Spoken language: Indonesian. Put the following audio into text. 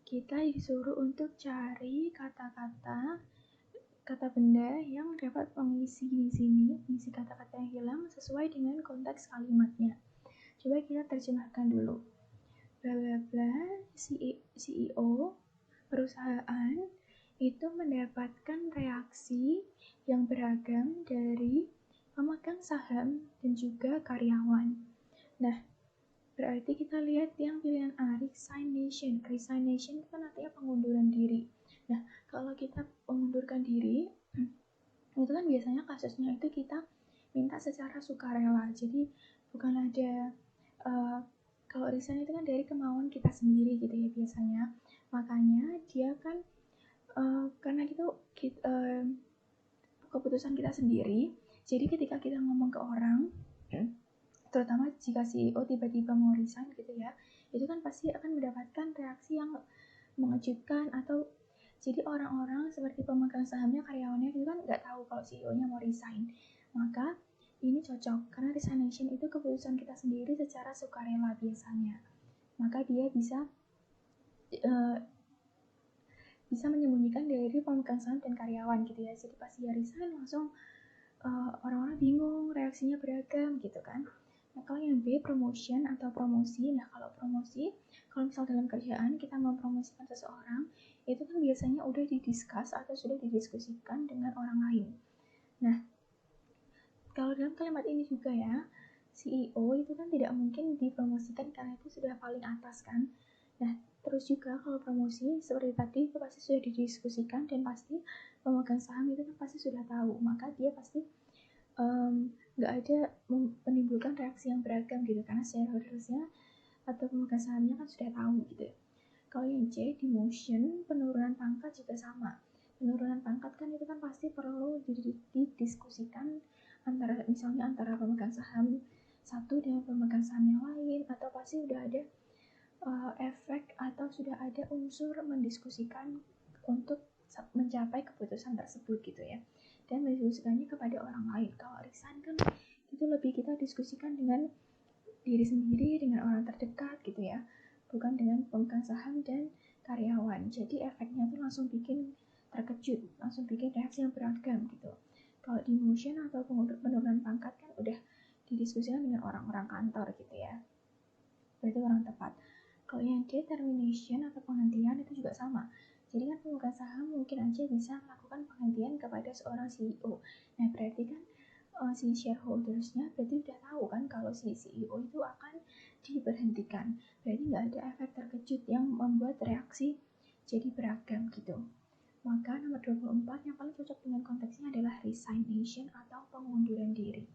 kita disuruh untuk cari kata-kata benda yang dapat mengisi di sini, mengisi kata-kata yang hilang sesuai dengan konteks kalimatnya. Coba kita terjemahkan dulu. Bla bla bla, CEO perusahaan itu mendapatkan reaksi yang beragam dari pemegang saham dan juga karyawan. Nah, berarti kita lihat yang pilihan A, resignation. Resignation itu kan artinya pengunduran diri. Nah, kalau kita mengundurkan diri, itu kan biasanya kasusnya itu kita minta secara sukarela. Jadi bukan ada kalau resign itu kan dari kemauan kita sendiri gitu ya biasanya. Makanya dia kan karena itu keputusan kita sendiri. Jadi ketika kita ngomong ke orang, terutama jika CEO tiba-tiba mau resign gitu ya, itu kan pasti akan mendapatkan reaksi yang mengejutkan. Atau jadi orang-orang seperti pemegang sahamnya, karyawannya itu kan nggak tahu kalau CEO-nya mau resign. Maka ini cocok karena resignation itu keputusan kita sendiri secara sukarela biasanya. Maka dia bisa menyembunyikan dari pemegang saham dan karyawan gitu ya. Jadi pas dia resign langsung orang-orang bingung, reaksinya beragam gitu kan. Nah, kalau yang B, promotion atau promosi. Nah, kalau promosi, kalau misal dalam kerjaan kita mempromosikan seseorang, itu kan biasanya udah didiskus atau sudah didiskusikan dengan orang lain. Nah, kalau dalam kalimat ini juga ya, CEO itu kan tidak mungkin dipromosikan karena itu sudah paling atas kan. Nah, terus juga kalau promosi seperti tadi itu pasti sudah didiskusikan dan pasti pemegang saham itu kan pasti sudah tahu, maka dia pasti nggak ada menimbulkan reaksi yang beragam gitu karena shareholdersnya atau pemegang sahamnya kan sudah tahu gitu. Kalau yang C, demotion, penurunan pangkat juga sama. Penurunan pangkat kan itu kan pasti perlu didiskusikan misalnya antara pemegang saham satu dengan pemegang saham yang lain, atau pasti udah ada efek atau sudah ada unsur mendiskusikan untuk mencapai keputusan tersebut gitu ya, dan mendiskusikannya kepada orang lain. Kalau resign kan itu lebih kita diskusikan dengan diri sendiri, dengan orang terdekat gitu ya, bukan dengan pemegang saham dan karyawan. Jadi efeknya tuh langsung bikin terkejut, langsung bikin reaksi yang beragam gitu. Kalau demotion atau penurunan pangkat kan udah didiskusikan dengan orang-orang kantor gitu ya, berarti orang tepat. Kalau yang D, termination atau penghentian, itu juga sama. Jadi kan pemegang saham mungkin aja bisa melakukan penghentian kepada seorang CEO. Nah, berarti kan si shareholdersnya berarti udah tahu kan kalau si CEO itu akan diberhentikan. Berarti nggak ada efek terkejut yang membuat reaksi jadi beragam gitu. Maka nomor 24 yang paling cocok dengan konteksnya adalah resignation atau pengunduran diri.